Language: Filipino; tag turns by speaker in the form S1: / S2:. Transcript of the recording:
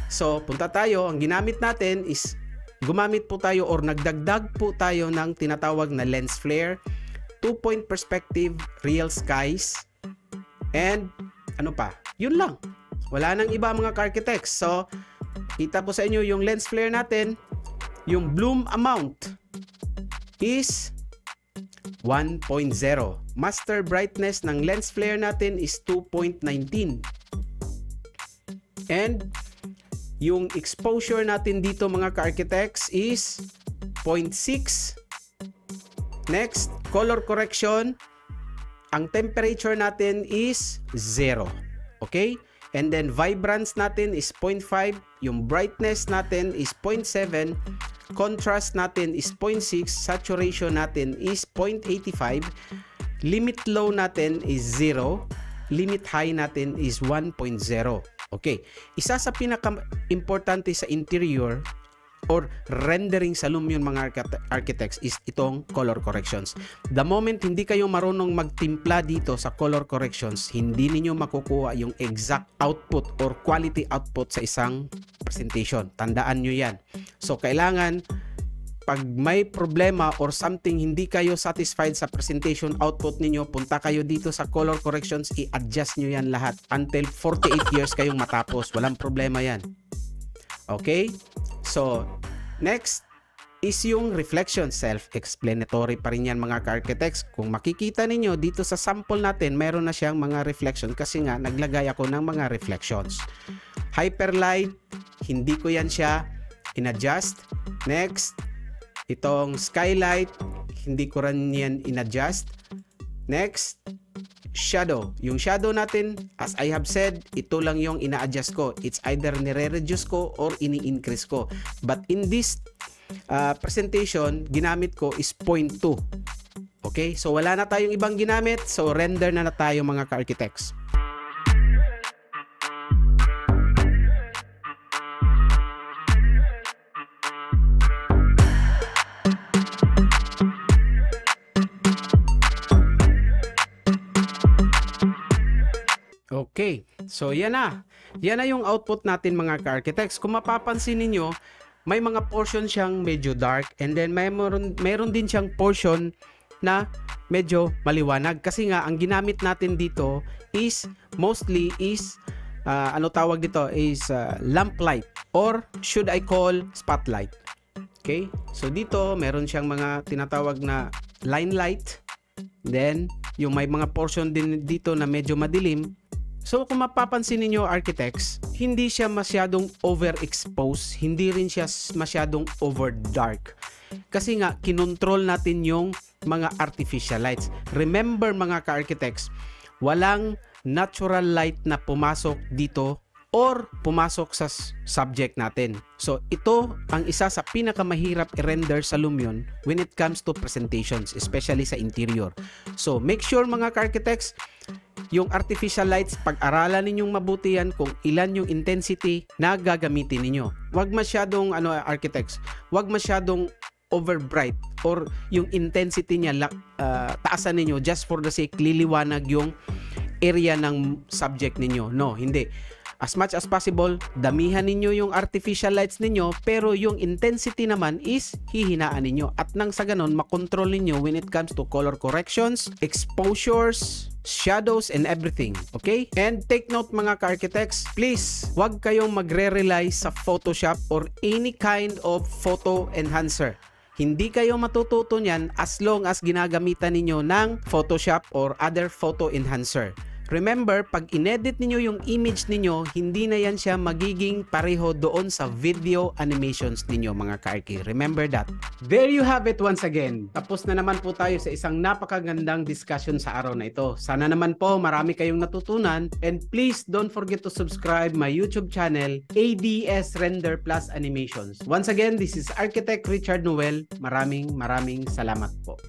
S1: So, punta tayo. Ang ginamit natin is gumamit po tayo or nagdagdag po tayo ng tinatawag na lens flare, 2-point perspective, real skies, and ano pa? Yun lang. Wala nang iba mga ka-architects. So, kita po sa inyo yung lens flare natin. Yung bloom amount is 1.0. Master brightness ng lens flare natin is 2.19. And yung exposure natin dito mga ka-architects is 0.6. Next, color correction. Ang temperature natin is 0. Okay? And then vibrance natin is 0.5. Yung brightness natin is 0.7. Contrast natin is 0.6. Saturation natin is 0.85. Limit low natin is 0. Limit high natin is 1.0. Okay, isa sa pinaka-importante sa interior or rendering sa Lumion mga architects is itong color corrections. The moment hindi kayo marunong magtimpla dito sa color corrections, hindi ninyo makukuha yung exact output or quality output sa isang presentation. Tandaan nyo yan. So, kailangan pag may problema or something hindi kayo satisfied sa presentation output ninyo, punta kayo dito sa color corrections, i-adjust nyo yan lahat until 48 years kayong matapos. Walang problema yan. Okay? So, next is yung reflection. Self-explanatory pa rin yan mga ka-architects. Kung makikita ninyo dito sa sample natin, meron na siyang mga reflection kasi nga naglagay ako ng mga reflections. Hyperlight, hindi ko yan siya in-adjust. Next, itong skylight, hindi ko rin yan in-adjust. Next, shadow. Yung shadow natin, as I have said, ito lang yung ina-adjust ko. It's either nire-reduce ko or ini-increase ko. But in this presentation, ginamit ko is 0.2. Okay? So, wala na tayong ibang ginamit. So, render na tayo mga ka-architects. Okay, so yan na. Yan na yung output natin mga ka-architects. Kung mapapansin ninyo, may mga portion siyang medyo dark and then meron din siyang portion na medyo maliwanag. Kasi nga, ang ginamit natin dito is mostly is, ano tawag dito, is lamp light or should I call spotlight. Okay, so dito meron siyang mga tinatawag na line light. Then, yung may mga portion din dito na medyo madilim. So kung mapapansin niyo architects, hindi siya masyadong overexposed, hindi rin siya masyadong overdark. Kasi nga kinontrol natin yung mga artificial lights. Remember mga ka-architects, walang natural light na pumasok dito or pumasok sa subject natin. So ito ang isa sa pinakamahirap i-render sa Lumion when it comes to presentations, especially sa interior. So make sure mga ka-architects, yung artificial lights, pag-aralan ninyong mabuti yan kung ilan yung intensity na gagamitin ninyo. Huwag masyadong, architects, huwag masyadong over bright or yung intensity niya taasan ninyo just for the sake liliwanag yung area ng subject ninyo. No, hindi. As much as possible, damihan ninyo yung artificial lights ninyo, pero yung intensity naman is hihinaan ninyo. At nang sa ganon, makontrol ninyo when it comes to color corrections, exposures, shadows, and everything. Okay? And take note mga ka-architects, please, wag kayong magre-rely sa Photoshop or any kind of photo enhancer. Hindi kayo matututo niyan as long as ginagamitan ninyo ng Photoshop or other photo enhancer. Remember, pag inedit niyo yung image niyo, hindi na yan siya magiging pareho doon sa video animations niyo mga ka-archi. Remember that. There you have it once again. Tapos na naman po tayo sa isang napakagandang discussion sa araw na ito. Sana naman po marami kayong natutunan, and please don't forget to subscribe my YouTube channel, ADS Render Plus Animations. Once again, this is Architect Richard Noel. Maraming salamat po.